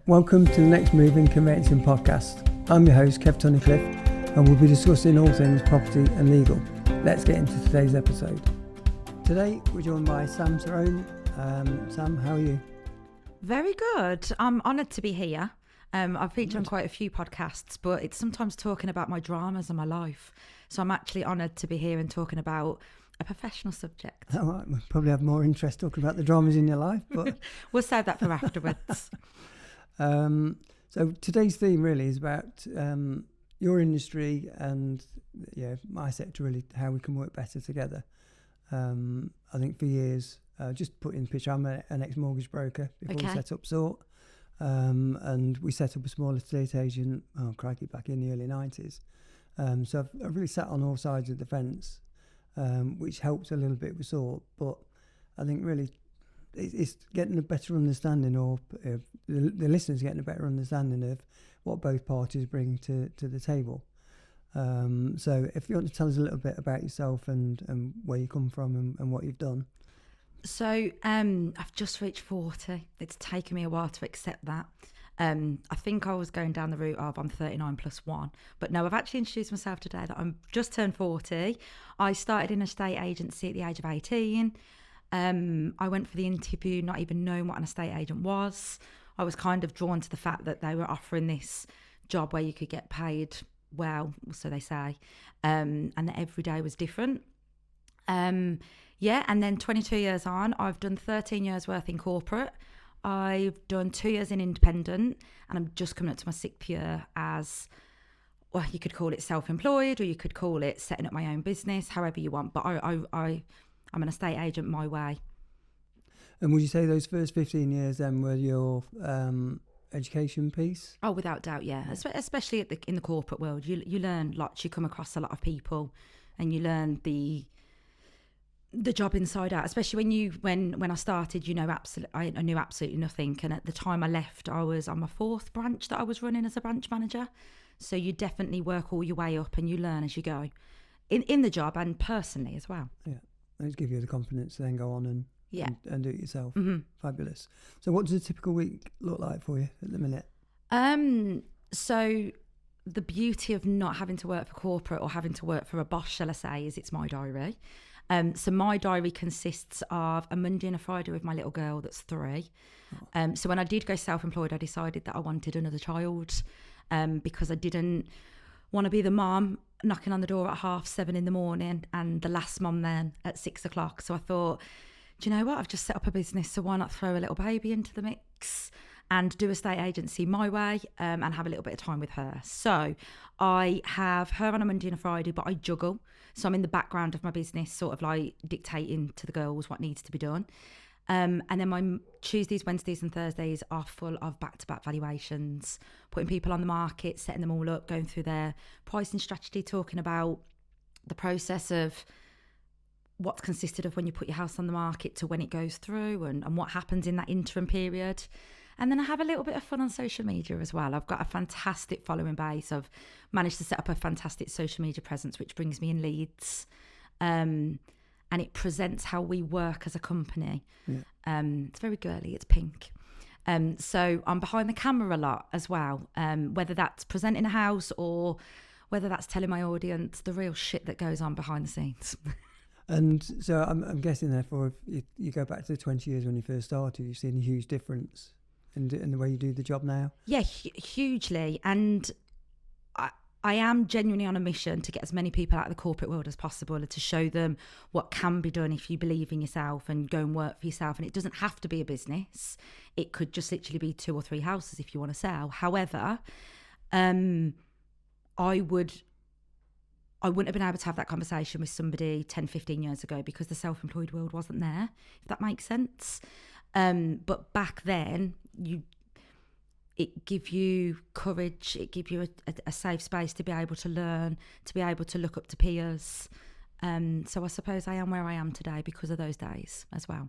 Welcome to the Next Move in Conveyancing podcast. I'm your host, Kev Tunnicliffe, and we'll be discussing all things property and legal. Let's get into today's episode. Today, we're joined by Sam Cerrone. Sam, how are you? Very good. I'm honoured to be here. I've featured on quite a few podcasts, but it's sometimes talking about my dramas and my life. So I'm actually honoured to be here and talking about a professional subject. All right, we'll probably have more interest talking about the dramas in your life, but We'll save that for afterwards. So today's theme really is about your industry and my sector, really, how we can work better together. I think for years, just put in the picture, I'm an ex-mortgage broker before we set up Sort, and we set up a small estate agent, back in the early 90s. So I've really sat on all sides of the fence, which helped a little bit with Sort, but I think really it's getting a better understanding, or the listeners getting a better understanding of what both parties bring to the table. So if you want to tell us a little bit about yourself and where you come from and what you've done. So I've just reached 40. It's taken me a while to accept that. I think I was going down the route of I'm 39 plus 1. But no, I've actually introduced myself today that I'm just turned 40. I started in a estate agency at the age of 18. I went for the interview not even knowing what an estate agent was. I was kind of drawn to the fact that they were offering this job where you could get paid well, so they say, and that every day was different. And then 22 years on, I've done 13 years worth in corporate. I've done 2 years in independent, and I'm just coming up to my 6th year as, well, you could call it self-employed, or you could call it setting up my own business, however you want. But I'm an estate agent my way. And would you say those first 15 years then were your education piece? Oh, without doubt, yeah. Especially in the corporate world, you learn lots. You come across a lot of people, and you learn the job inside out. Especially when I started, I knew absolutely nothing. And at the time I left, I was on my 4th branch that I was running as a branch manager. So you definitely work all your way up, and you learn as you go, in the job and personally as well. Yeah. Those give you the confidence to then go on and do it yourself. Mm-hmm. Fabulous. So what does a typical week look like for you at the minute? So the beauty of not having to work for corporate or having to work for a boss, shall I say, is it's my diary. So my diary consists of a Monday and a Friday with my little girl that's 3. So when I did go self-employed, I decided that I wanted another child, because I didn't want to be the mom knocking on the door at 7:30 in the morning and the last mom then at 6 o'clock. So I thought, do you know what? I've just set up a business, so why not throw a little baby into the mix and do a estate agency my way, and have a little bit of time with her. So I have her on a Monday and a Friday, but I juggle. So I'm in the background of my business, sort of like dictating to the girls what needs to be done. And then my Tuesdays, Wednesdays and Thursdays are full of back-to-back valuations, putting people on the market, setting them all up, going through their pricing strategy, talking about the process of what's consisted of when you put your house on the market to when it goes through, and what happens in that interim period. And then I have a little bit of fun on social media as well. I've got a fantastic following base. I've managed to set up a fantastic social media presence, which brings me in leads. And it presents how we work as a company. Yeah. It's very girly, it's pink. So I'm behind the camera a lot as well, whether that's presenting a house or whether that's telling my audience the real shit that goes on behind the scenes. And so I'm guessing, therefore, if you go back to the 20 years when you first started, you've seen a huge difference in the way you do the job now? Yeah, hugely. And I am genuinely on a mission to get as many people out of the corporate world as possible, and to show them what can be done if you believe in yourself and go and work for yourself. And it doesn't have to be a business. It could just literally be 2 or 3 houses if you want to sell. However, I wouldn't have been able to have that conversation with somebody 10, 15 years ago, because the self-employed world wasn't there, if that makes sense. But back then, it gives you courage, it gives you a safe space to be able to learn, to be able to look up to peers. So I suppose I am where I am today because of those days as well.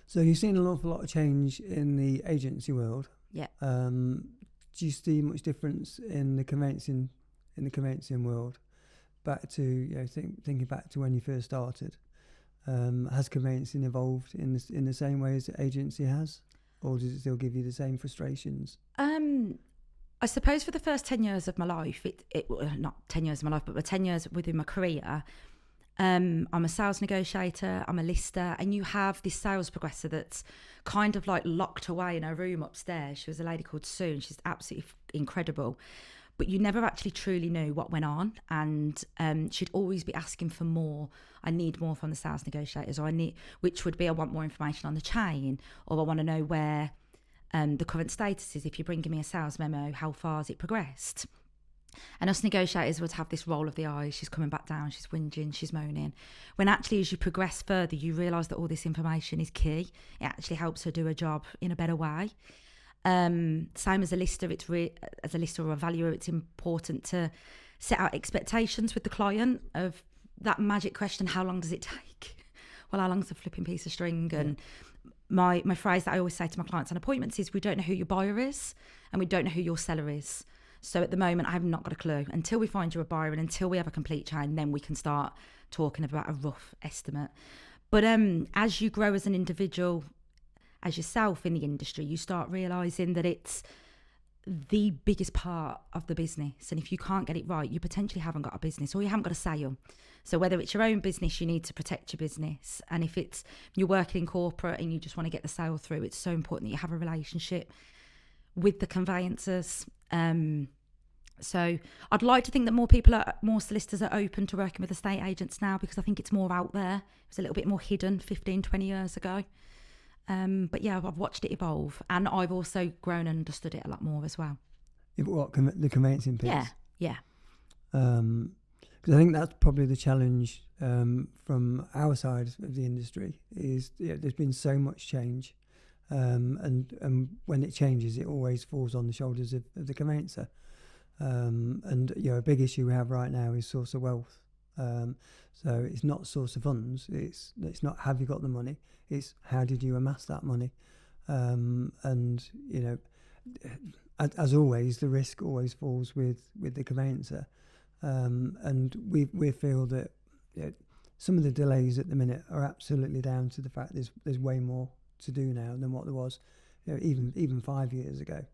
So you've seen an awful lot of change in the agency world. Yeah. Do you see much difference in the conveyancing world back to, thinking back to when you first started? Has conveyancing evolved in the same way as the agency has? or does it still give you the same frustrations? I suppose for the first 10 years of my life, not 10 years of my life, but the 10 years within my career, I'm a sales negotiator, I'm a lister, and you have this sales progressor that's kind of like locked away in her room upstairs. She was a lady called Sue, and she's absolutely incredible. But you never actually truly knew what went on, and she'd always be asking for more. I need more from the sales negotiators, or which would be I want more information on the chain, or I want to know where the current status is. If you're bringing me a sales memo, how far has it progressed? And us negotiators would have this roll of the eyes. She's coming back down, she's whinging, she's moaning. When actually, as you progress further, you realise that all this information is key. It actually helps her do her job in a better way. Same as a lister, as a lister or a valuer, it's important to set out expectations with the client of that magic question: how long does it take? Well, how long's a flipping piece of string? And my phrase that I always say to my clients on appointments is: we don't know who your buyer is, and we don't know who your seller is. So at the moment, I have not got a clue. Until we find you a buyer and until we have a complete chain, then we can start talking about a rough estimate. But as you grow as an individual, as yourself in the industry, you start realising that it's the biggest part of the business. And if you can't get it right, you potentially haven't got a business, or you haven't got a sale. So whether it's your own business, you need to protect your business. And if it's you're working in corporate and you just want to get the sale through, it's so important that you have a relationship with the conveyancers. So I'd like to think that more solicitors are open to working with estate agents now, because I think it's more out there. It was a little bit more hidden 15, 20 years ago. But yeah, I've watched it evolve, and I've also grown and understood it a lot more as well. The conveyancing piece? Yeah. Because I think that's probably the challenge from our side of the industry is there's been so much change. And when it changes, it always falls on the shoulders of the conveyancer. And a big issue we have right now is source of wealth. So it's not source of funds. It's not have you got the money. It's how did you amass that money. And as always, the risk always falls with the conveyancer. And we feel that some of the delays at the minute are absolutely down to the fact there's way more to do now than what there was even 5 years ago.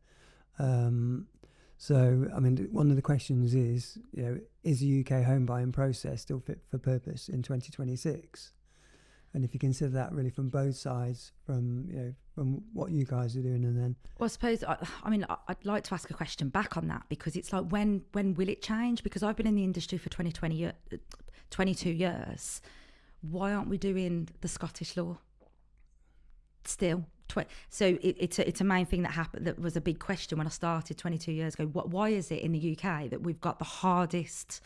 So I mean, one of the questions is the UK home buying process still fit for purpose in 2026? And if you consider that really from both sides, from what you guys are doing, and then well, I suppose I'd like to ask a question back on that, because it's like when will it change? Because I've been in the industry for 22 years. Why aren't we doing the Scottish law still? So it's a main thing that happened. That was a big question when I started 22 years ago. Why is it in the UK that we've got the hardest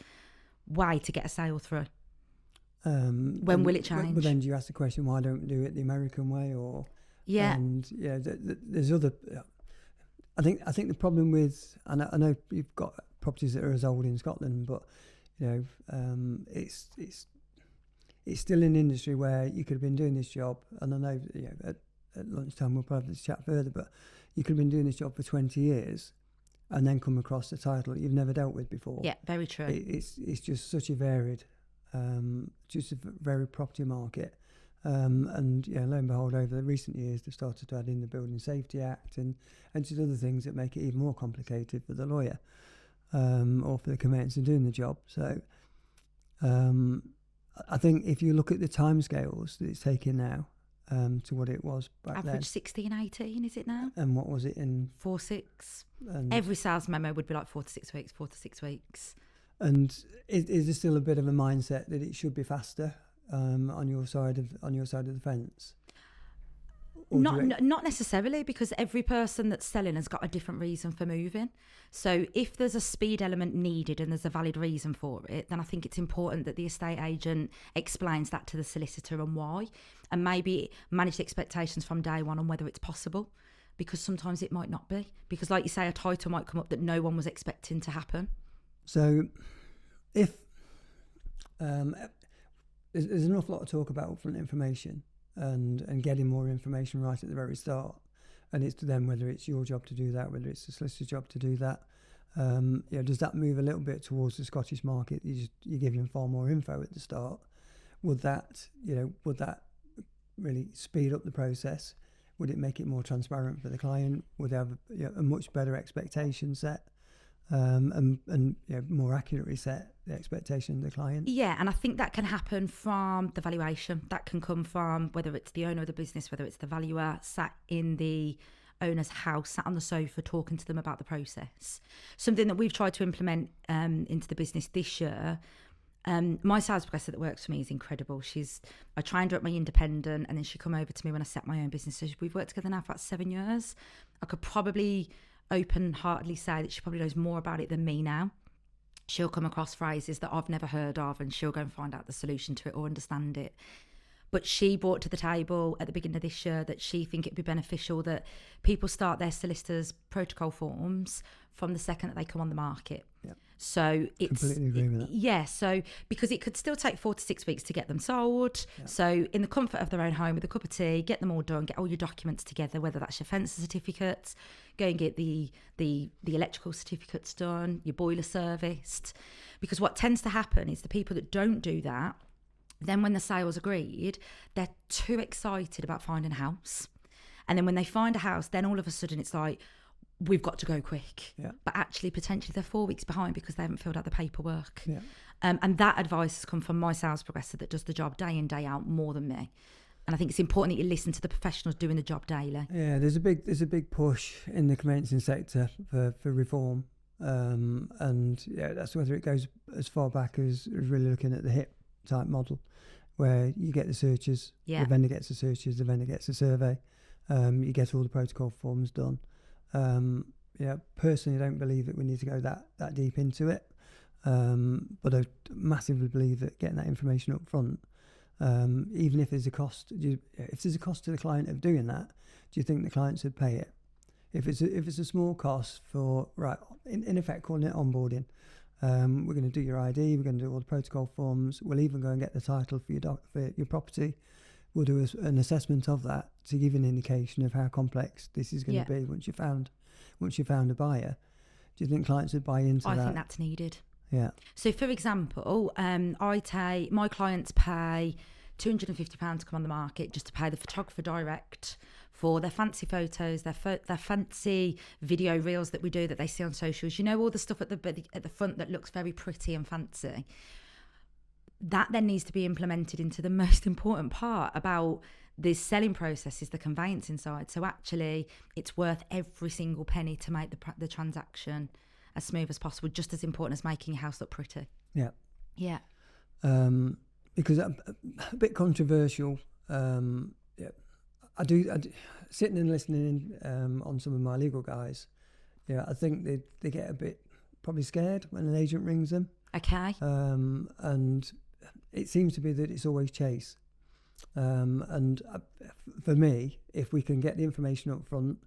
way to get a sale through? When will it change? But then do you ask the question, why don't we do it the American way? Or there's other. I think the problem with, and I know you've got properties that are as old in Scotland, but it's still an industry where you could have been doing this job, and I know at lunchtime we'll probably chat further, but you could have been doing this job for 20 years and then come across a title you've never dealt with before. Yeah, very true. It's just such a varied, just a very property market. And lo and behold, over the recent years, they've started to add in the Building Safety Act and just other things that make it even more complicated for the lawyer or for the conveyancer doing the job. So I think if you look at the timescales that it's taking now, to what it was back then. Average 16, 18, is it now? And what was it in? 4, 6. Every sales memo would be like 4 to 6 weeks. And is there still a bit of a mindset that it should be faster on your side of the fence? Not necessarily, because every person that's selling has got a different reason for moving. So if there's a speed element needed and there's a valid reason for it, then I think it's important that the estate agent explains that to the solicitor and why, and maybe manage the expectations from day one on whether it's possible, because sometimes it might not be, because like you say, a title might come up that no one was expecting to happen. So if there's an awful lot of talk about upfront information and getting more information right at the very start, and it's to them whether it's your job to do that, whether it's the solicitor's job to do that. Does that move a little bit towards the Scottish market? You're giving far more info at the start. Would that really speed up the process? Would it make it more transparent for the client? Would they have a much better expectation set, and more accurately set the expectation of the client? Yeah, and I think that can happen from the valuation. That can come from whether it's the owner of the business, whether it's the valuer sat in the owner's house, sat on the sofa talking to them about the process. Something that we've tried to implement into the business this year. My sales progressor that works for me is incredible. I trained her at my independent, and then she come over to me when I set my own business. So we've worked together now for about 7 years. I could probably open-heartedly say that she probably knows more about it than me now. She'll come across phrases that I've never heard of, and she'll go and find out the solution to it or understand it. But she brought to the table at the beginning of this year that she think it'd be beneficial that people start their solicitors' protocol forms from the second that they come on the market. Yeah. So it's completely agree with that. Yeah, so because it could still take 4 to 6 weeks to get them sold. Yeah. So in the comfort of their own home with a cup of tea, get them all done, get all your documents together, whether that's your fence certificates, go and get the electrical certificates done, your boiler serviced. Because what tends to happen is the people that don't do that, then when the sale's agreed, they're too excited about finding a house. And then when they find a house, then all of a sudden it's like, we've got to go quick. Yeah. But actually, potentially they're 4 weeks behind because they haven't filled out the paperwork. Yeah. And that advice has come from my sales progressor that does the job day in, day out more than me. And I think it's important that you listen to the professionals doing the job daily. Yeah, there's a big push in the conveyancing sector for reform. And yeah, that's whether it goes as far back as really looking at the HIP type model, where you get the searches, the vendor gets the searches, the vendor gets the survey, you get all the protocol forms done. Personally, I don't believe that we need to go that deep into it, but I massively believe that getting that information up front, even if there's a cost, if there's a cost to the client of doing that, do you think the client should pay it? If it's a small cost for, in effect calling it onboarding, we're going to do your ID, we're going to do all the protocol forms, we'll even go and get the title for your property. We'll do an assessment of that to give an indication of how complex this is going to be once you found a buyer. Do you think clients would buy into that? I think that's needed. Yeah. So, for example, my clients pay £250 to come on the market just to pay the photographer direct for their fancy photos, their fancy video reels that we do that they see on socials. You know, all the stuff at the front that looks very pretty and fancy. That then needs to be implemented into the most important part about the selling process is the conveyancing side. So actually, it's worth every single penny to make the transaction as smooth as possible, just as important as making your house look pretty. Yeah. Yeah. Because a bit controversial. I do sitting and listening on some of my legal guys. Yeah, I think they get a bit probably scared when an agent rings them. Okay. And it seems to be that it's always chase. And for me, if we can get the information up front,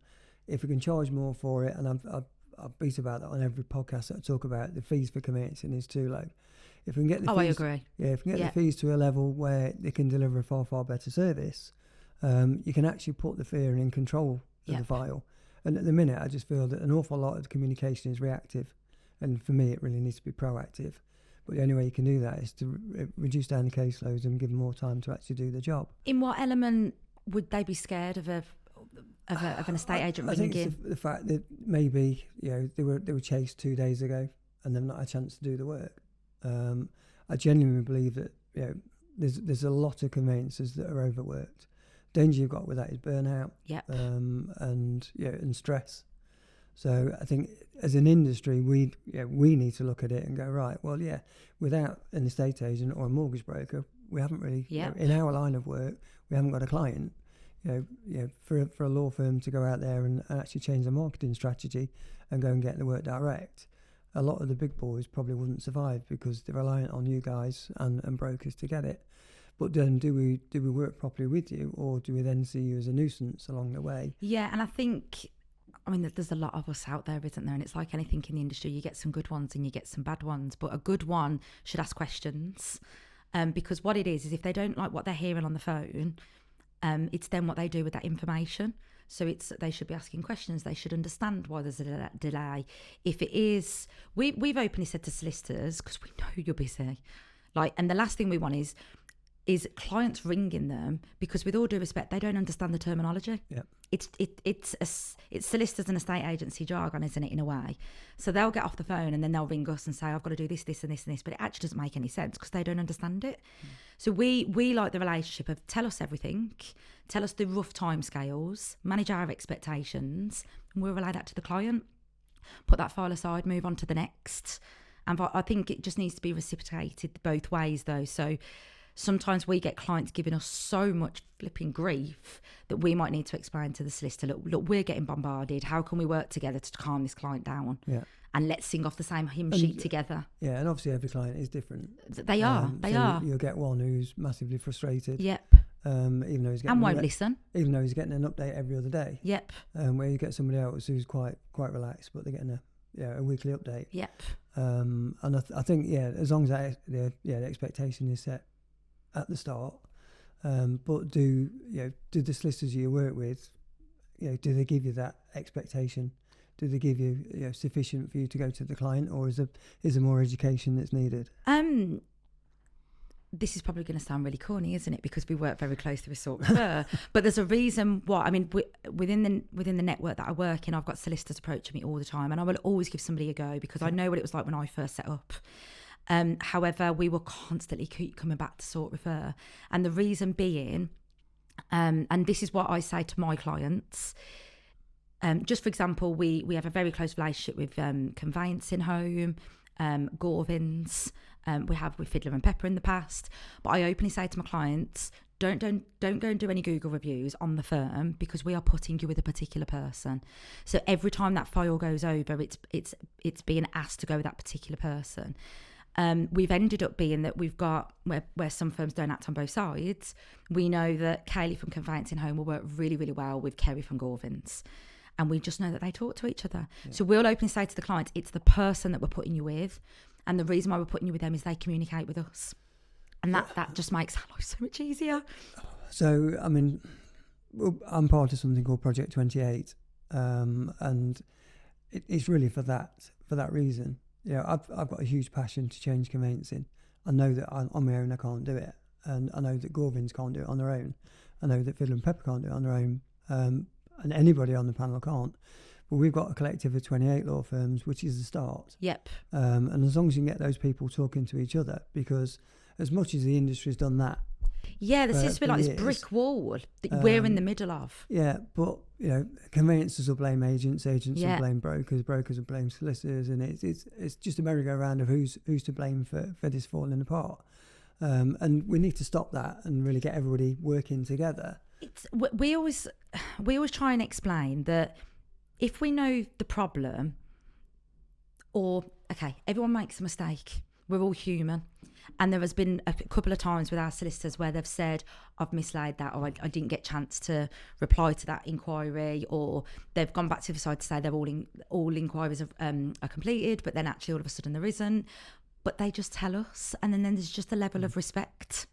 if we can charge more for it, and I've beat about that on every podcast that I talk about, the fees for conveyancing is too low. If we can get the fees, I agree. Yeah, if we can get the fees to a level where they can deliver a far, far better service, you can actually put the fear in control of the file. And at the minute, I just feel that an awful lot of the communication is reactive. And for me, it really needs to be proactive. But the only way you can do that is to reduce down the caseloads and give them more time to actually do the job. In what element would they be scared of an estate agent ringing in? I think it's the fact that maybe they were chased 2 days ago and they've not had a chance to do the work. I genuinely believe that there's a lot of conveyancers that are overworked. Danger you've got with that is burnout, and stress. So I think as an industry, we need to look at it and go, right, well, without an estate agent or a mortgage broker, we haven't really, in our line of work, we haven't got a client. For a law firm to go out there and actually change their marketing strategy and go and get the work direct, a lot of the big boys probably wouldn't survive because they're reliant on you guys and brokers to get it. But then do we work properly with you, or do we then see you as a nuisance along the way? Yeah, and I think, there's a lot of us out there, isn't there? And it's like anything in the industry, you get some good ones and you get some bad ones. But a good one should ask questions, because what it is if they don't like what they're hearing on the phone, it's then what they do with that information. So they should be asking questions. They should understand why there's a delay. If it is, we've openly said to solicitors, because we know you're busy, and the last thing we want is is clients ringing them because, with all due respect, they don't understand the terminology. Yep. It's solicitors and estate agency jargon, isn't it, in a way? So they'll get off the phone and then they'll ring us and say, I've got to do this, this and this and this, but it actually doesn't make any sense because they don't understand it. So we like the relationship of tell us everything, tell us the rough timescales, manage our expectations, and we'll relay that to the client. Put that file aside, move on to the next. And I think it just needs to be reciprocated both ways, though. So sometimes we get clients giving us so much flipping grief that we might need to explain to the solicitor, look, we're getting bombarded. How can we work together to calm this client down? Yeah. And let's sing off the same hymn sheet together. Yeah, and obviously every client is different. They are. You'll get one who's massively frustrated. Yep. Even though he's getting and won't listen. Even though he's getting an update every other day. Yep. Where you get somebody else who's quite relaxed, but they're getting a weekly update. Yep. And I think as long as the expectation is set at the start, but do the solicitors you work with, do they give you that expectation? Do they give you sufficient for you to go to the client, or is there more education that's needed? This is probably going to sound really corny, isn't it? Because we work very closely with Sort Refer. But there's a reason why. I mean, within the network that I work in, I've got solicitors approaching me all the time, and I will always give somebody a go because I know what it was like when I first set up. However, we will constantly keep coming back to Sort Refer, and the reason being, and this is what I say to my clients. Just for example, we have a very close relationship with Conveyancing Home, Gorvins. We have with Fiddler and Pepper in the past, but I openly say to my clients, don't go and do any Google reviews on the firm because we are putting you with a particular person. So every time that file goes over, it's being asked to go with that particular person. We've ended up being that we've got where some firms don't act on both sides. We know that Kaylee from Conveyancing Home will work really, really well with Kerry from Gorvins. And we just know that they talk to each other. Yeah. So we'll openly say to the client, it's the person that we're putting you with. And the reason why we're putting you with them is they communicate with us. And that just makes our life so much easier. So, I mean, I'm part of something called Project 28. And it's really for that reason. I've got a huge passion to change conveyancing. I know that on my own I can't do it. And I know that Gorvins can't do it on their own. I know that Fiddler and Pepper can't do it on their own. And anybody on the panel can't. But we've got a collective of 28 law firms, which is the start. Yep. And as long as you can get those people talking to each other, because as much as the industry's done that. Yeah, there seems to be like this brick wall that we're in the middle of. Yeah, but, conveyancers will blame agents will blame brokers will blame solicitors, and it's just a merry-go-round of who's to blame for this falling apart. And we need to stop that and really get everybody working together. We always try and explain that if we know the problem, everyone makes a mistake. We're all human. And there has been a couple of times with our solicitors where they've said, I've mislaid that, or I didn't get a chance to reply to that inquiry, or they've gone back to the side to say they're all inquiries are completed, but then actually all of a sudden there isn't. But they just tell us, and then there's just a level of respect.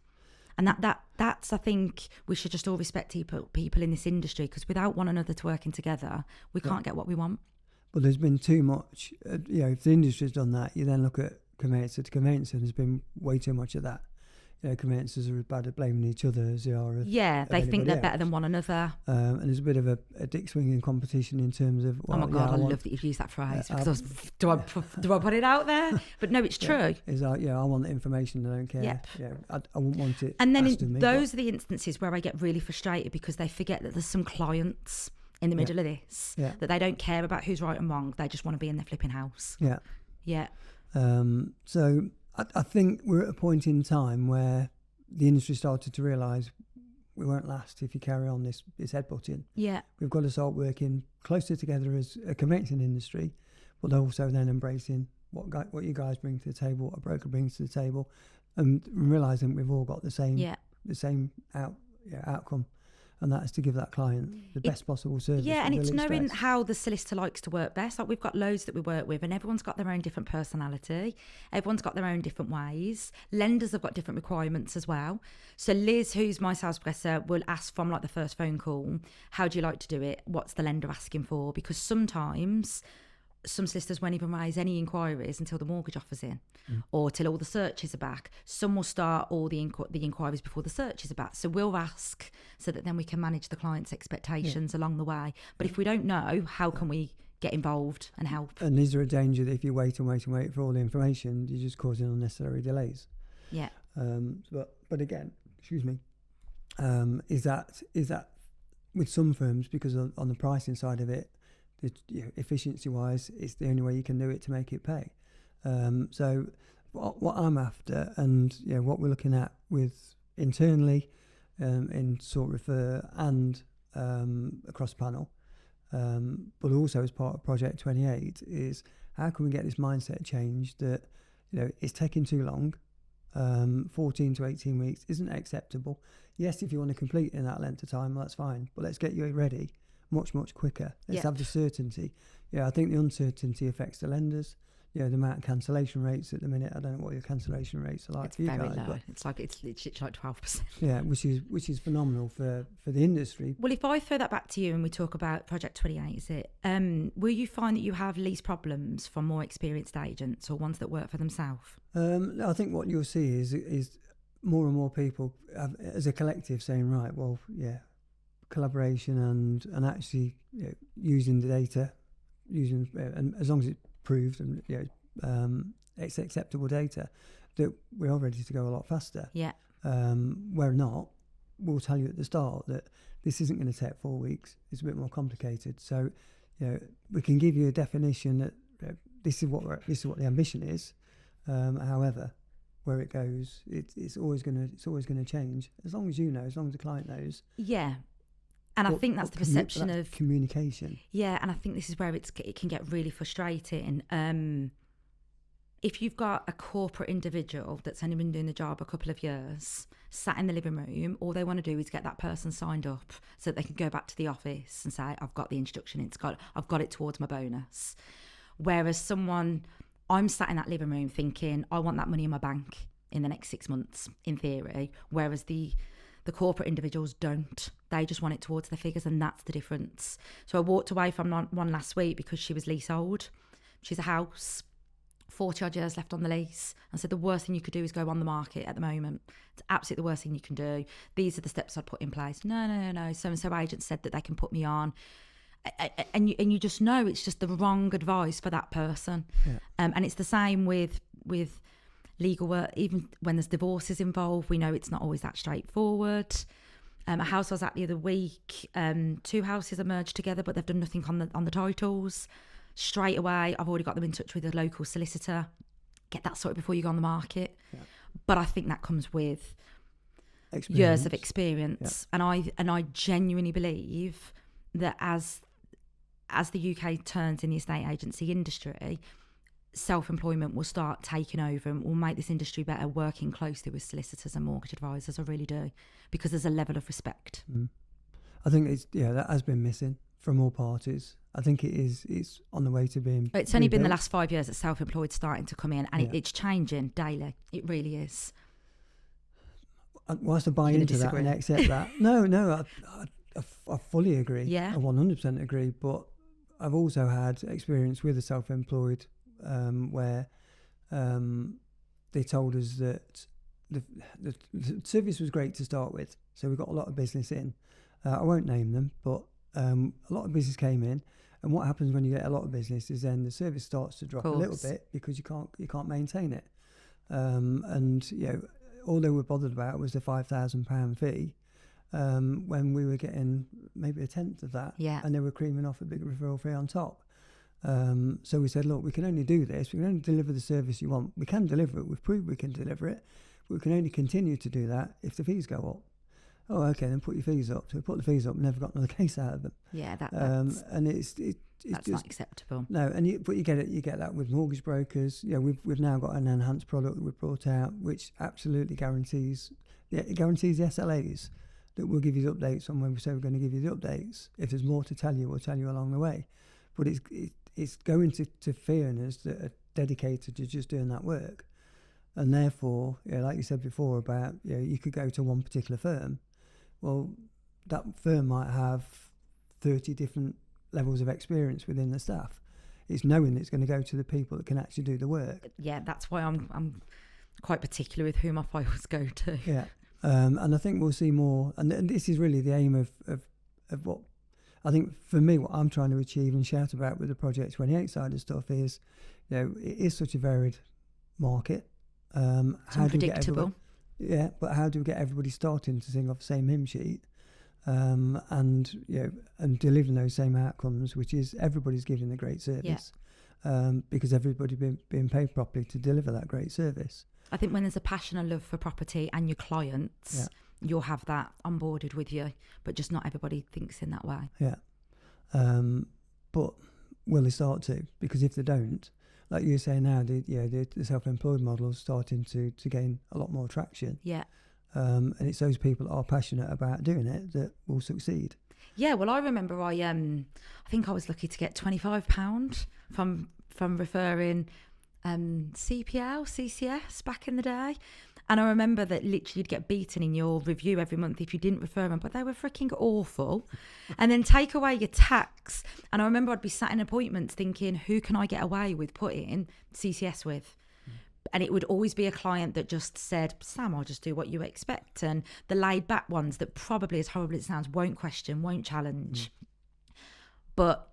And that's I think we should just all respect people in this industry, because without one another to working together, we can't get what we want. But there's been too much, if the industry's done that, you then look at conveyancer to conveyancer, and there's been way too much of that. Conveyancers are as bad at blaming each other as they are of they think they're better than one another. And there's a bit of a dick swinging competition in terms of, well, oh my God, I love that you've used that phrase, because do I put it out there? But no, it's true. It's like, I want the information, I don't care. Yep. I wouldn't want it. And then those are the instances where I get really frustrated, because they forget that there's some clients in the middle of this, that they don't care about who's right and wrong. They just want to be in their flipping house. Yeah. So I think we're at a point in time where the industry started to realise we won't last if you carry on this headbutting. Yeah. We've got to start working closer together as a conveyancing industry, but also then embracing what you guys bring to the table, what a broker brings to the table, and realising we've all got the same outcome. And that is to give that client the best possible service. Yeah, and it's knowing how the solicitor likes to work best. Like, we've got loads that we work with, and everyone's got their own different personality. Everyone's got their own different ways. Lenders have got different requirements as well. So Liz, who's my sales progressor, will ask from like the first phone call, how do you like to do it? What's the lender asking for? Because sometimes some solicitors won't even raise any inquiries until the mortgage offer's in, or till all the searches are back. Some will start all the inquiries before the searches are back. So we'll ask so that then we can manage the client's expectations along the way. But if we don't know, how can we get involved and help? And is there a danger that if you wait and wait and wait for all the information, you're just causing unnecessary delays? Yeah. But again, excuse me, is that with some firms, because on the pricing side of it, efficiency wise, it's the only way you can do it to make it pay. So what I'm after, and what we're looking at with internally in sort refer and across panel, but also as part of Project 28, is how can we get this mindset change that it's taking too long. 14 to 18 weeks isn't acceptable. Yes, if you want to complete in that length of time, well, that's fine, but let's get you ready much quicker. Let's have the certainty. I think the uncertainty affects the lenders. The amount of cancellation rates at the minute, I don't know what your cancellation rates are like it's for you very guys, low. but It's like 12%. Yeah, which is phenomenal for the industry. Well, if I throw that back to you and we talk about Project 28, is it? Will you find that you have least problems from more experienced agents or ones that work for themselves? I think what you'll see is more and more people as a collective saying, right, well, collaboration and actually using the data, and as long as it's proved and it's acceptable data, that we are ready to go a lot faster. Yeah. Where not, we'll tell you at the start that this isn't going to take 4 weeks. It's a bit more complicated. So, we can give you a definition that this is what the ambition is. However, where it goes, it's always going to change. As long as as long as the client knows. Yeah. And I think that's the perception of communication. Yeah, and I think this is where it can get really frustrating. If you've got a corporate individual that's only been doing the job a couple of years, sat in the living room, all they want to do is get that person signed up so that they can go back to the office and say, I've got the introduction, I've got it towards my bonus. Whereas I'm sat in that living room thinking, I want that money in my bank in the next 6 months, in theory, whereas the corporate individuals don't. They just want it towards their figures, and that's the difference. So I walked away from one last week because she was leasehold. She's a house, 40 odd years left on the lease. I said the worst thing you could do is go on the market at the moment. It's absolutely the worst thing you can do. These are the steps I'd put in place. No. So-and-so agent said that they can put me on. And you just know it's just the wrong advice for that person. Yeah. And it's the same with legal work. Even when there's divorces involved, we know it's not always that straightforward. A house I was at the other week, 2 houses are merged together, but they've done nothing on the titles. Straight away, I've already got them in touch with a local solicitor. Get that sorted before you go on the market. Yeah. But I think that comes with years of experience. Yeah. And I genuinely believe that as the UK turns in the estate agency industry, self-employment will start taking over and will make this industry better, working closely with solicitors and mortgage advisors. I really do, because there's a level of respect. I think that has been missing from all parties. I think it's on the way to being It's only been the last 5 years that self-employed starting to come in, and it's changing daily. It really is. Whilst I buy into that and accept that, no, I fully agree. Yeah, I 100% agree. But I've also had experience with a self-employed where they told us that the service was great to start with, so we got a lot of business in. I won't name them, but a lot of business came in. And what happens when you get a lot of business is then the service starts to drop a little bit because you can't maintain it. And all they were bothered about was the £5,000 fee. When we were getting maybe a tenth of that, and they were creaming off a big referral fee on top. So we said, look, we can only do this. We can only deliver the service you want. We can deliver it. We've proved we can deliver it. But we can only continue to do that if the fees go up. Oh, okay, then put your fees up. So we put the fees up, never got another case out of them. Yeah, that's and it's that's just not acceptable. No, and but you get that with mortgage brokers. We've now got an enhanced product that we've brought out, which absolutely guarantees the SLAs. That we'll give you the updates on when we say we're going to give you the updates. If there's more to tell you, we'll tell you along the way. But it's going to fee earners that are dedicated to just doing that work. And therefore, like you said before about, you could go to one particular firm. Well, that firm might have 30 different levels of experience within the staff. It's knowing it's going to go to the people that can actually do the work. Yeah, that's why I'm quite particular with who my files go to. Yeah, and I think we'll see more. And this is really the aim of what I think for me, what I'm trying to achieve and shout about with the Project 28 side of stuff is, it is such a varied market. It's unpredictable. But how do we get everybody starting to sing off the same hymn sheet, and delivering those same outcomes, which is everybody's giving the great service, because everybody being paid properly to deliver that great service. I think when there's a passion and love for property and your clients, you'll have that onboarded with you, but just not everybody thinks in that way. Yeah, but will they start to? Because if they don't, like you say now, the self-employed model is starting to gain a lot more traction. Yeah. And it's those people that are passionate about doing it that will succeed. Yeah, well, I remember I think I was lucky to get £25 from referring CPL, CCS back in the day. And I remember that literally you'd get beaten in your review every month if you didn't refer them, but they were freaking awful. And then take away your tax. And I remember I'd be sat in appointments thinking, who can I get away with putting CCS with? And it would always be a client that just said, Sam, I'll just do what you expect. And the laid back ones that probably, as horrible as it sounds, won't question, won't challenge. But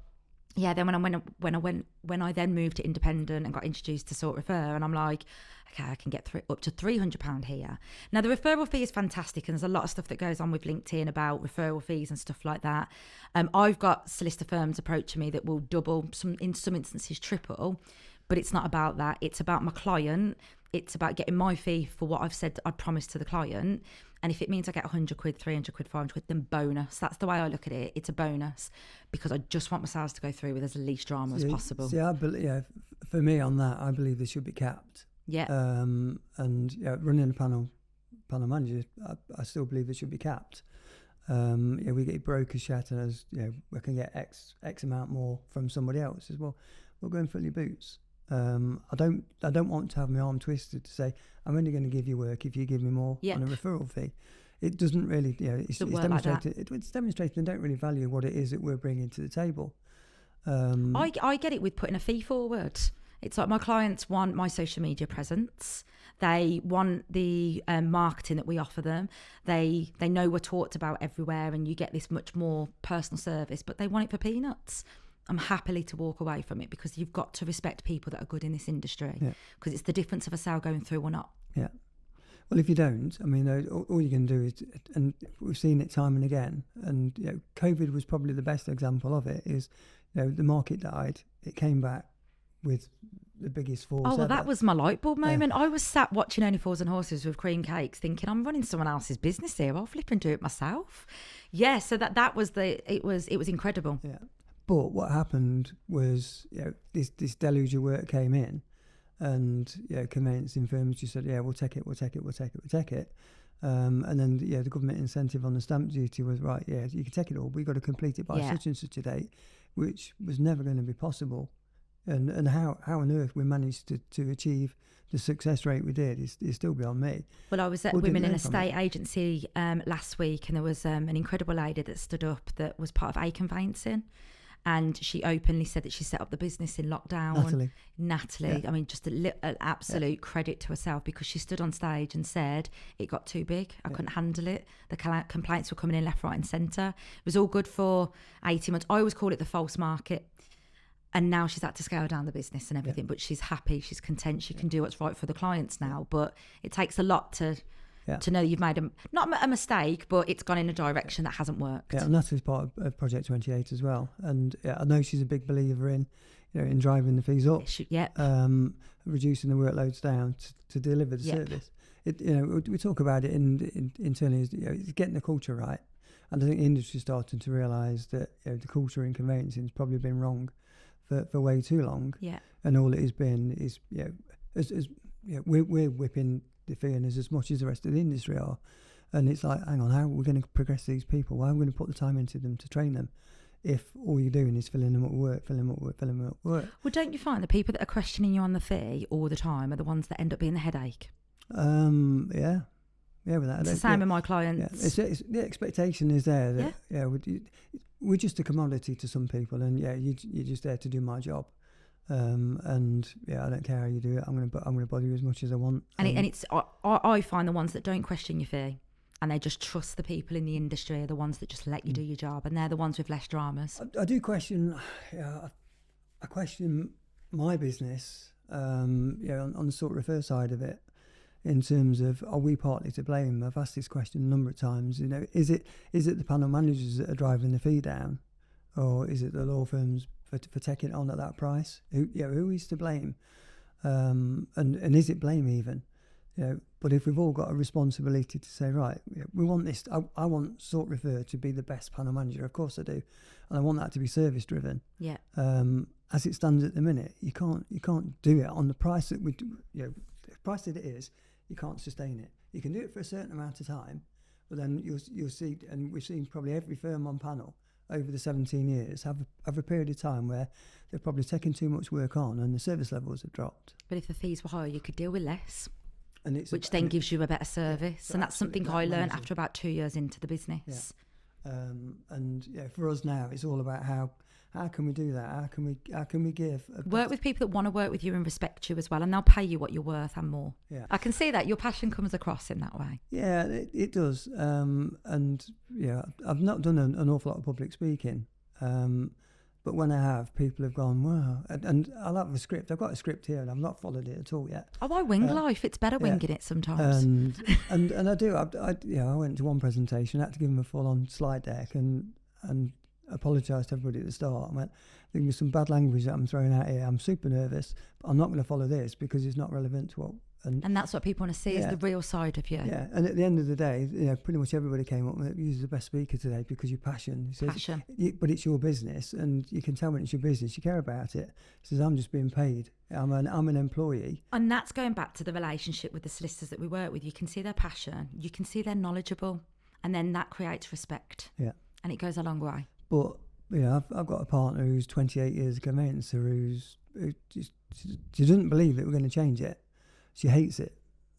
yeah, then when I then moved to independent and got introduced to sort refer, and I'm like, okay, I can get up to £300 here. Now the referral fee is fantastic, and there's a lot of stuff that goes on with LinkedIn about referral fees and stuff like that. I've got solicitor firms approaching me that will double, in some instances triple, but it's not about that. It's about my client. It's about getting my fee for what I've said I'd promised to the client. And if it means I get 100 quid, 300 quid, 500 quid, then bonus. That's the way I look at it. It's a bonus because I just want my sales to go through with as least drama as possible. See, for me on that, I believe they should be capped. Yeah. And running a panel manager, I still believe they should be capped. We get brokers shouting us, we can get X amount more from somebody else as well. We'll go and fill your boots. I don't want to have my arm twisted to say I'm only going to give you work if you give me more on a referral fee. It doesn't really, it's demonstrated. It's demonstrated they don't really value what it is that we're bringing to the table. I get it with putting a fee forward. It's like my clients want my social media presence. They want the marketing that we offer them. They know we're talked about everywhere, and you get this much more personal service. But they want it for peanuts. I'm happily to walk away from it because you've got to respect people that are good in this industry, because it's the difference of a sale going through or not. Yeah. Well, if you don't, I mean, all you can do is, and we've seen it time and again, and COVID was probably the best example of it, is the market died, it came back with the biggest force ever. That was my light bulb moment. I was sat watching Only Fools and Horses with cream cakes thinking, I'm running someone else's business here, I'll flip and do it myself. Yeah, so that was it was incredible. Yeah. But what happened was, this deluge of work came in, and conveyancing firms just said, we'll take it. And then the government incentive on the stamp duty was, right, you can take it all, but you've got to complete it by such and such a date, which was never going to be possible. And how on earth we managed to achieve the success rate we did is still beyond me. Well, I was at Women in Estate Agency last week, and there was an incredible lady that stood up that was part of Conveyancing. And she openly said that she set up the business in lockdown. Natalie, I mean, just an absolute credit to herself, because she stood on stage and said, it got too big. I couldn't handle it. The complaints were coming in left, right and centre. It was all good for 18 months. I always call it the false market. And now she's had to scale down the business and everything, but she's happy, she's content, she can do what's right for the clients now. But it takes a lot to know you've made not a mistake, but it's gone in a direction that hasn't worked. Yeah, and that is part of Project 28 as well. And I know she's a big believer in driving the fees up, reducing the workloads down to deliver the service. We talk about it internally as it's getting the culture right. And I think the industry's starting to realise that the culture in conveyancing has probably been wrong for way too long. Yeah. And all it has been is we're whipping the fee earners as much as the rest of the industry are, and it's like, hang on, how are we going to progress these people? Why are we going to put the time into them to train them if all you're doing is filling them up with work? Well, don't you find the people that are questioning you on the fee all the time are the ones that end up being the headache? Without it's the same with my clients. It's the expectation is there that we're just a commodity to some people, and you're just there to do my job. And yeah, I don't care how you do it. I'm gonna bother you as much as I want. And it's I find the ones that don't question your fee and they just trust the people in the industry are the ones that just let you do your job, and they're the ones with less dramas. I do question. Yeah, I question my business. On the sort of refer side of it, in terms of, are we partly to blame? I've asked this question a number of times. Is it the panel managers that are driving the fee down, or is it the law firms for taking it on at that price? Who is to blame? And is it blame even? But if we've all got a responsibility to say, right, we want this. I want sort refer to be the best panel manager. Of course I do, and I want that to be service driven. Yeah. As it stands at the minute, you can't do it on the price that the price that it is. You can't sustain it. You can do it for a certain amount of time, but then you'll see, and we've seen probably every firm on panel over the 17 years have a period of time where they've probably taken too much work on and the service levels have dropped. But if the fees were higher, you could deal with less, which then gives you a better service. So and that's something I learned managing. after about 2 years into the business. For us now, it's all about how can we do that? How can we give work with people that want to work with you and respect you as well, and they'll pay you what you're worth and more. Yeah, I can see that your passion comes across in that way. Yeah, it does. I've not done an awful lot of public speaking, but when I have, people have gone, wow. And I'll have a script. I've got a script here, and I've not followed it at all yet. Oh, I wing life. It's better winging it sometimes. And I do. I went to one presentation. I had to give them a full-on slide deck, and apologised to everybody at the start. I went, there was some bad language that I'm throwing out here. I'm super nervous, but I'm not going to follow this because it's not relevant to what. And that's what people want to see is the real side of you. Yeah, and at the end of the day, pretty much everybody came up with, "You're the best speaker today because your passion." Passion. But it's your business, and you can tell when it's your business. You care about it. He says, "I'm just being paid. I'm an employee." And that's going back to the relationship with the solicitors that we work with. You can see their passion. You can see they're knowledgeable, and then that creates respect. Yeah, and it goes a long way. But I've got a partner who's 28 years a conveyancer she doesn't believe that we're going to change it. She hates it.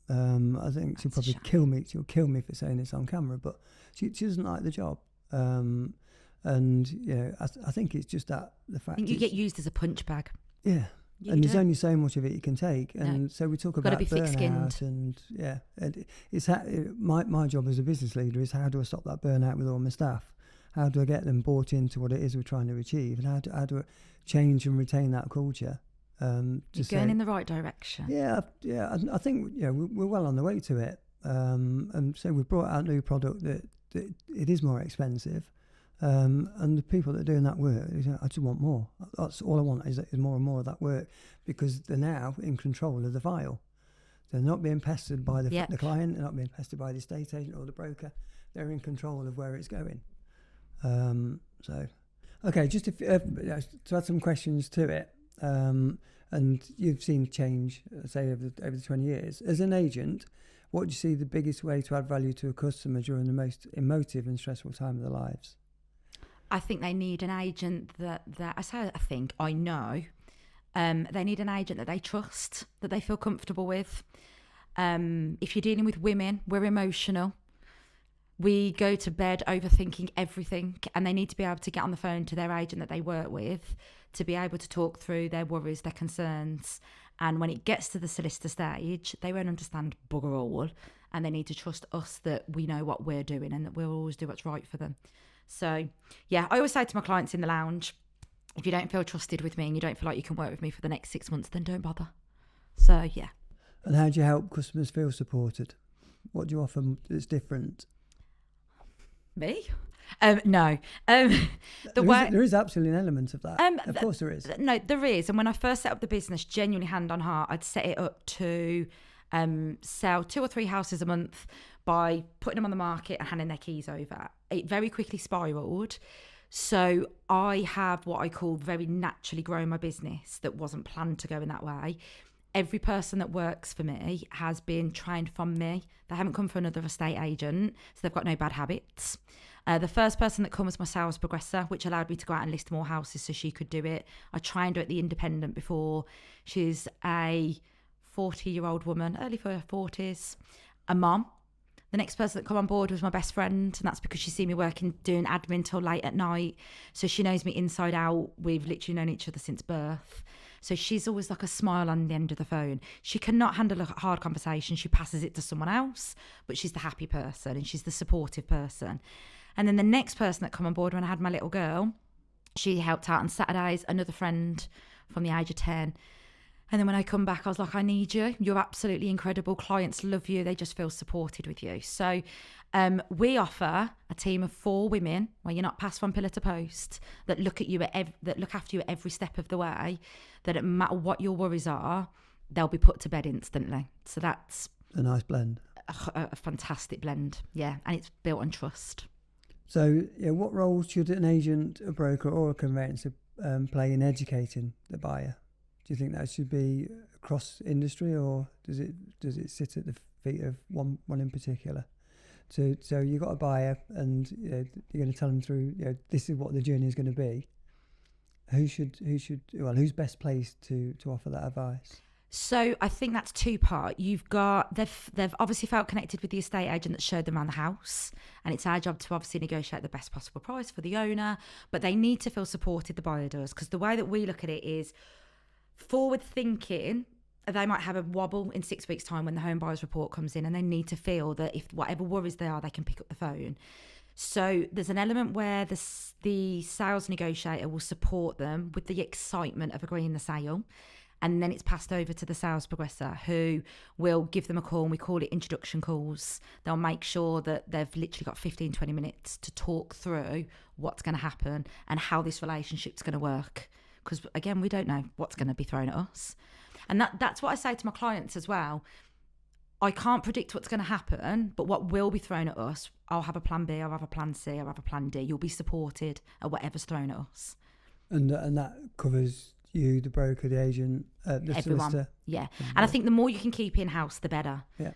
I think she'll probably kill me. She'll kill me for saying this on camera, but she doesn't like the job. I think it's just that the fact you get used as a punch bag. Yeah. There's only so much of it you can take, and so we talk about burnout, and it's my job as a business leader is how do I stop that burnout with all my staff? How do I get them bought into what it is we're trying to achieve, and how do I change and retain that culture? You're going in the right direction. Yeah. I think we're well on the way to it, and so we've brought out a new product that it is more expensive, and the people that are doing that work, I just want more. That's all I want is more and more of that work, because they're now in control of the file. They're not being pestered by the client. They're not being pestered by the estate agent or the broker. They're in control of where it's going. Okay, just to add some questions to it, and you've seen change, say, over the 20 years. As an agent, what do you see the biggest way to add value to a customer during the most emotive and stressful time of their lives? I think they need an agent I know. They need an agent that they trust, that they feel comfortable with. If you're dealing with women, we're emotional. We go to bed overthinking everything, and they need to be able to get on the phone to their agent that they work with to be able to talk through their worries, their concerns. And when it gets to the solicitor stage, they won't understand bugger all, and they need to trust us that we know what we're doing and that we'll always do what's right for them. So, I always say to my clients in the lounge, if you don't feel trusted with me and you don't feel like you can work with me for the next 6 months, then don't bother. So, yeah. And how do you help customers feel supported? What do you offer that's different? Me? No. There is absolutely an element of that. Of course there is. No, there is. And when I first set up the business, genuinely hand on heart, I'd set it up to sell 2 or 3 houses a month by putting them on the market and handing their keys over. It very quickly spiraled. So I have what I call very naturally grown my business that wasn't planned to go in that way. Every person that works for me has been trained from me. They haven't come from another estate agent, so they've got no bad habits. The first person that came was my sales progressor, which allowed me to go out and list more houses so she could do it. I trained her at the independent before. She's a 40-year-old woman, early 40s, a mom. The next person that come on board was my best friend, and that's because she's seen me working, doing admin till late at night. So she knows me inside out. We've literally known each other since birth. So she's always like a smile on the end of the phone. She cannot handle a hard conversation. She passes it to someone else, but she's the happy person and she's the supportive person. And then the next person that come on board when I had my little girl, she helped out on Saturdays, another friend from the age of 10. And then when I come back, I was like, I need you. You're absolutely incredible. Clients love you. They just feel supported with you. So we offer a team of 4 women where you're not passed from pillar to post, that look at you that look after you at every step of the way, that no matter what your worries are, they'll be put to bed instantly. So that's a nice blend. A fantastic blend. Yeah. And it's built on trust. So what role should an agent, a broker or a conveyancer play in educating the buyer? Do you think that should be across industry, or does it sit at the feet of one in particular? So you've got a buyer, and you're going to tell them through, this is what the journey is going to be. Who's best placed to offer that advice? So I think that's 2-part. They've obviously felt connected with the estate agent that showed them around the house, and it's our job to obviously negotiate the best possible price for the owner, but they need to feel supported, the buyer does, because the way that we look at it is forward thinking. They might have a wobble in 6 weeks' time when the home buyers report comes in, and they need to feel that if whatever worries they are, they can pick up the phone. So there's an element where the sales negotiator will support them with the excitement of agreeing the sale, and then it's passed over to the sales progressor, who will give them a call, and we call it introduction calls. They'll make sure that they've literally got 15-20 minutes to talk through what's going to happen and how this relationship's going to work. Because, again, we don't know what's going to be thrown at us. And that's what I say to my clients as well. I can't predict what's going to happen, but what will be thrown at us, I'll have a plan B, I'll have a plan C, I'll have a plan D. You'll be supported at whatever's thrown at us. And that covers you, the broker, the agent, the everyone. Solicitor? Yeah. And I think the more you can keep in-house, the better. Yeah.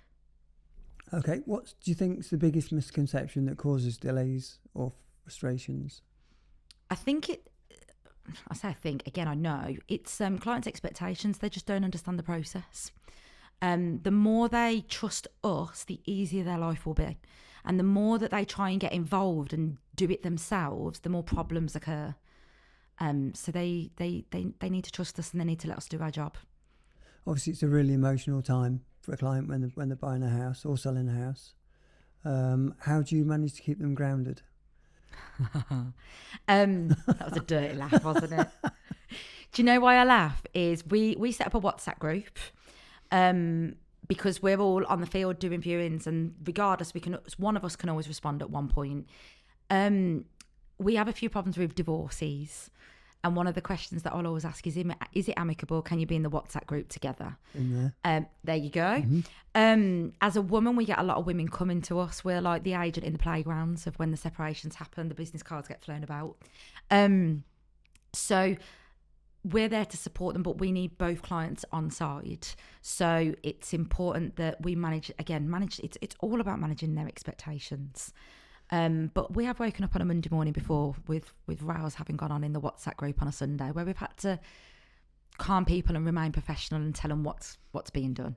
Okay. What do you think is the biggest misconception that causes delays or frustrations? I know it's clients' expectations. They just don't understand the process. The more they trust us, the easier their life will be, and the more that they try and get involved and do it themselves, the more problems occur. So they need to trust us, and they need to let us do our job. Obviously, it's a really emotional time for a client when they're buying a house or selling a house. How do you manage to keep them grounded? That was a dirty laugh, wasn't it? Do you know why I laugh? Is we set up a WhatsApp group because we're all on the field doing viewings, and regardless, one of us can always respond at one point. We have a few problems with divorces, and one of the questions that I'll always ask is it amicable? Can you be in the WhatsApp group together? In there. There you go. Mm-hmm. As a woman, we get a lot of women coming to us. We're like the agent in the playgrounds of when the separations happen, the business cards get flown about. So we're there to support them, but we need both clients on side. So it's important that we manage. It's all about managing their expectations. But we have woken up on a Monday morning before with rows having gone on in the WhatsApp group on a Sunday, where we've had to calm people and remain professional and tell them what's being done.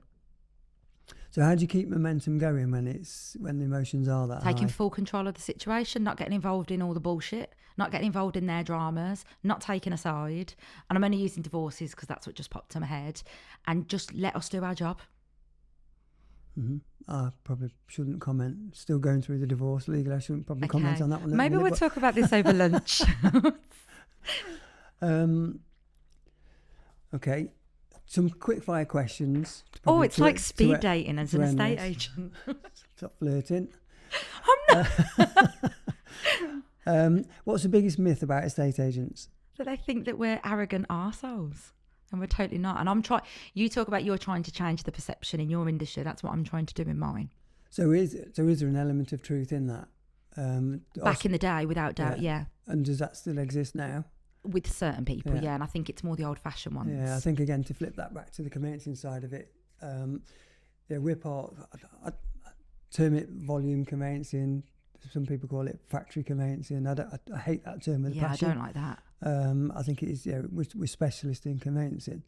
So how do you keep momentum going when the emotions are that Taking high? full control of the situation, not getting involved in all the bullshit, not getting involved in their dramas, not taking a side. And I'm only using divorces because that's what just popped to my head. And just let us do our job. Mm-hmm. I probably shouldn't comment. Still going through the divorce legally. I shouldn't probably comment on that one. Maybe we'll talk about this over lunch. Okay. Some quick fire questions. Oh, it's like speed dating as an estate agent. Stop flirting. I'm not. What's the biggest myth about estate agents? That they think that we're arrogant arseholes. And we're totally not. And you talk about you're trying to change the perception in your industry. That's what I'm trying to do in mine. So is there an element of truth in that? Back in the day, without doubt, yeah. And does that still exist now? With certain people, yeah. And I think it's more the old-fashioned ones. Yeah, I think, again, to flip that back to the conveyancing side of it, we're part, I term it volume conveyancing. Some people call it factory conveyancing. I hate that term with passion. I don't like that. I think it is, we're specialists in conveyancing.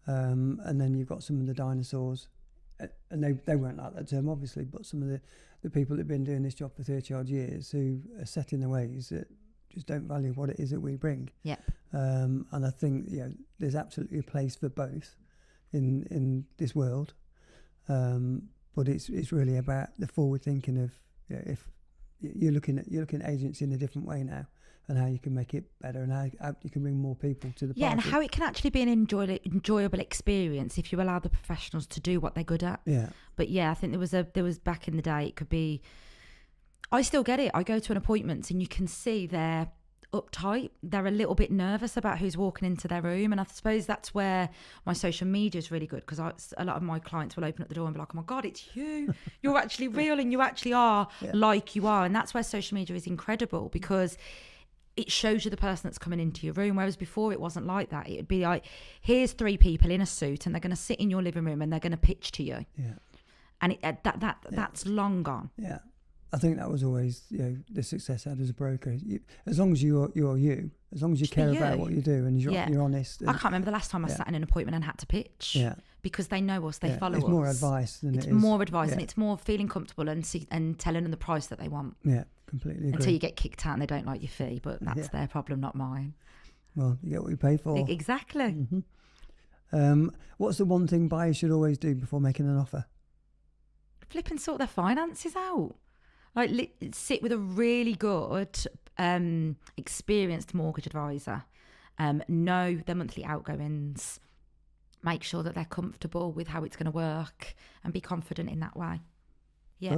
And then you've got some of the dinosaurs, and they won't like that term, obviously, but some of the people that have been doing this job for 30 odd years who are set in the ways that just don't value what it is that we bring. Yeah. And I think there's absolutely a place for both in this world, but it's really about the forward thinking of if you're looking at agency in a different way now, and how you can make it better, and how you can bring more people to the party. Yeah, and how it can actually be an enjoyable experience if you allow the professionals to do what they're good at. Yeah. But yeah, I think there was back in the day, it could be, I still get it. I go to an appointment and you can see they're uptight. They're a little bit nervous about who's walking into their room. And I suppose that's where my social media is really good, because a lot of my clients will open up the door and be like, oh my God, it's you. You're actually real and you actually are like you are. And that's where social media is incredible, because it shows you the person that's coming into your room. Whereas before it wasn't like that. It'd be like, here's 3 people in a suit and they're going to sit in your living room and they're going to pitch to you. Yeah. And that's long gone. Yeah. I think that was always, the success I had as a broker. As long as you're you, as long as you care about what you do and you're honest. And, I can't remember the last time I sat in an appointment and had to pitch. Yeah. Because they know us, they follow us. It's more advice than it's it is. more advice, and it's more feeling comfortable and telling them the price that they want. Yeah, completely agree. Until you get kicked out and they don't like your fee, but that's their problem, not mine. Well, you get what you pay for. Exactly. Mm-hmm. What's the one thing buyers should always do before making an offer? Flip and sort their finances out. Like, sit with a really good, experienced mortgage advisor. Know their monthly outgoings. Make sure that they're comfortable with how it's going to work, and be confident in that way. Yeah.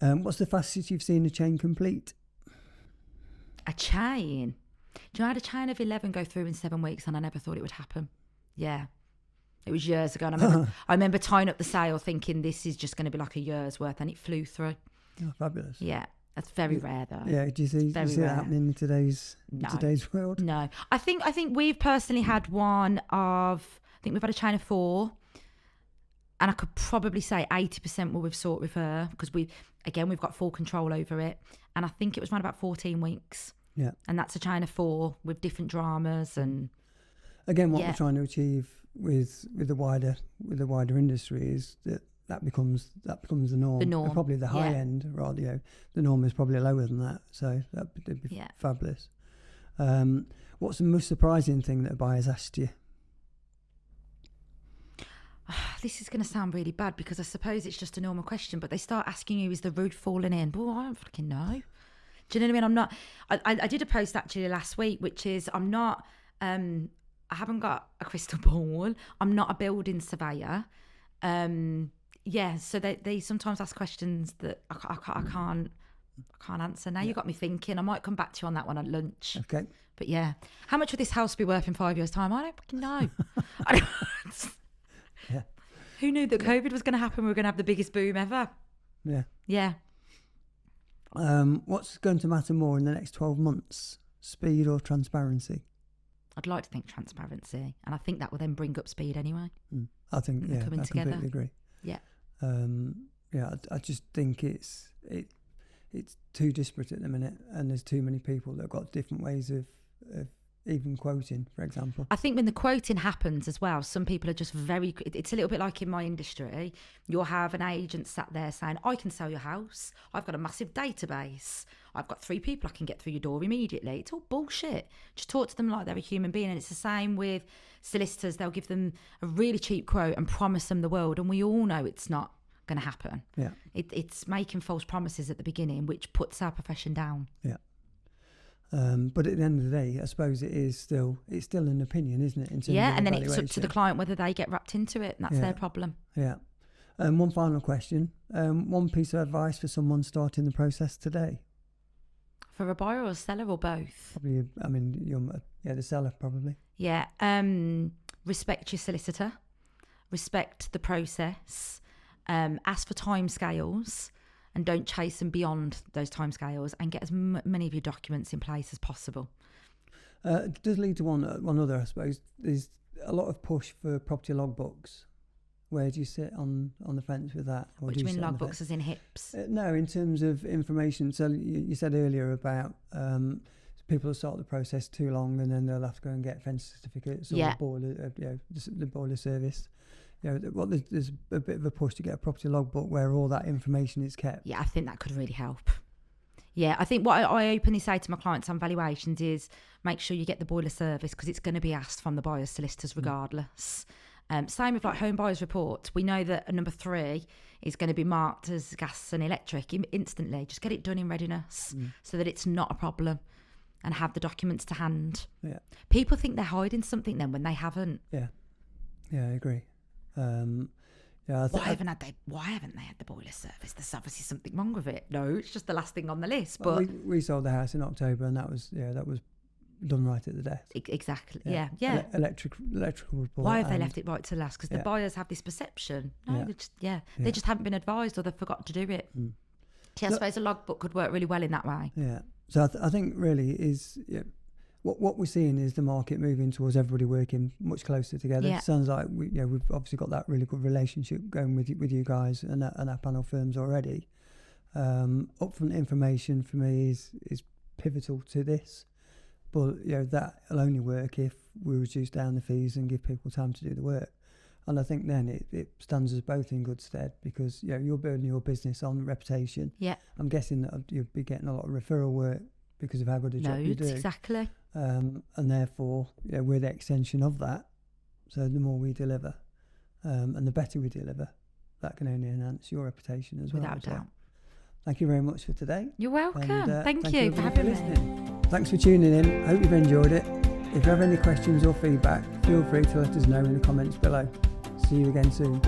Cool. What's the fastest you've seen a chain complete? A chain? Do you know I had a chain of 11 go through in 7 weeks, and I never thought it would happen. Yeah. It was years ago. And I remember tying up the sale thinking this is just going to be like a year's worth, and it flew through. Oh, fabulous. Yeah. That's very rare, though. Yeah, do you see that happening in today's world? No. I think we've personally had one of, I think we've had a chain of 4, and I could probably say 80% were we've sought with her, because we've got full control over it. And I think it was around about 14 weeks. Yeah. And that's a chain of 4 with different dramas. And again, what we're trying to achieve with the wider industry is that becomes the norm. The norm. And probably the high end, rather, the norm is probably lower than that. So that'd be fabulous. What's the most surprising thing that a buyer's asked you? This is going to sound really bad, because I suppose it's just a normal question, but they start asking you, is the roof falling in? Well, I don't fucking know. Do you know what I mean? I did a post actually last week, which is, I'm not, I haven't got a crystal ball. I'm not a building surveyor. So they sometimes ask questions that I can't answer. Now you got me thinking. I might come back to you on that one at lunch. Okay. But yeah, how much would this house be worth in 5 years' time? I don't fucking know. Yeah. Who knew that COVID was going to happen? We were going to have the biggest boom ever. Yeah. Yeah. What's going to matter more in the next 12 months? Speed or transparency? I'd like to think transparency, and I think that will then bring up speed anyway. I think, I completely agree. Yeah. I just think it's too disparate at the minute, and there's too many people that have got different ways of even quoting, for example. I think when the quoting happens as well, some people are just it's a little bit like in my industry. You'll have an agent sat there saying, I can sell your house. I've got a massive database. I've got 3 people I can get through your door immediately. It's all bullshit. Just talk to them like they're a human being. And it's the same with solicitors. They'll give them a really cheap quote and promise them the world. And we all know it's not going to happen. Yeah. It's making false promises at the beginning, which puts our profession down. Yeah. But at the end of the day, I suppose it's still an opinion, isn't it? In terms of and then it's up to the client whether they get wrapped into it, and that's their problem. Yeah. One final question. One piece of advice for someone starting the process today? For a buyer or a seller, or both? Probably, the seller probably. Yeah. Respect your solicitor. Respect the process. Ask for timescales. And don't chase them beyond those timescales, and get as many of your documents in place as possible. It does lead to one other, I suppose. There's a lot of push for property logbooks. Where do you sit on the fence with that? What do you mean logbooks as in HIPs? No, in terms of information. So you said earlier about people will start the process too long, and then they'll have to go and get fence certificates or the boiler service. There's a bit of a push to get a property logbook where all that information is kept. Yeah, I think that could really help. Yeah, I think what I openly say to my clients on valuations is make sure you get the boiler service, because it's going to be asked from the buyer's solicitors regardless. Same with like home buyers report. We know that a number 3 is going to be marked as gas and electric instantly. Just get it done in readiness so that it's not a problem, and have the documents to hand. Yeah. People think they're hiding something then when they haven't. Yeah, I agree. Why haven't they had the boiler service? There's obviously something wrong with it. No, it's just the last thing on the list. But we sold the house in October, and that was done right at the death. Exactly. Yeah. Electrical report. Why have they left it right to last? Because the buyers have this perception. No, they just haven't been advised, or they forgot to do it. I suppose a logbook could work really well in that way. Yeah. So I think really is what we're seeing is the market moving towards everybody working much closer together. Yeah. It sounds like we've obviously got that really good relationship going with you guys and our panel firms already. Upfront information for me is pivotal to this, but that'll only work if we reduce down the fees and give people time to do the work. And I think then it stands us both in good stead, because you're building your business on reputation. Yeah. I'm guessing that you'll be getting a lot of referral work because of how good a job you do. Exactly. And therefore, we're the extension of that. So the more we deliver, and the better we deliver, that can only enhance your reputation as well. Without doubt. Thank you very much for today. You're welcome. And, thank you for having me. Thanks for tuning in. Hope you've enjoyed it. If you have any questions or feedback, feel free to let us know in the comments below. See you again soon.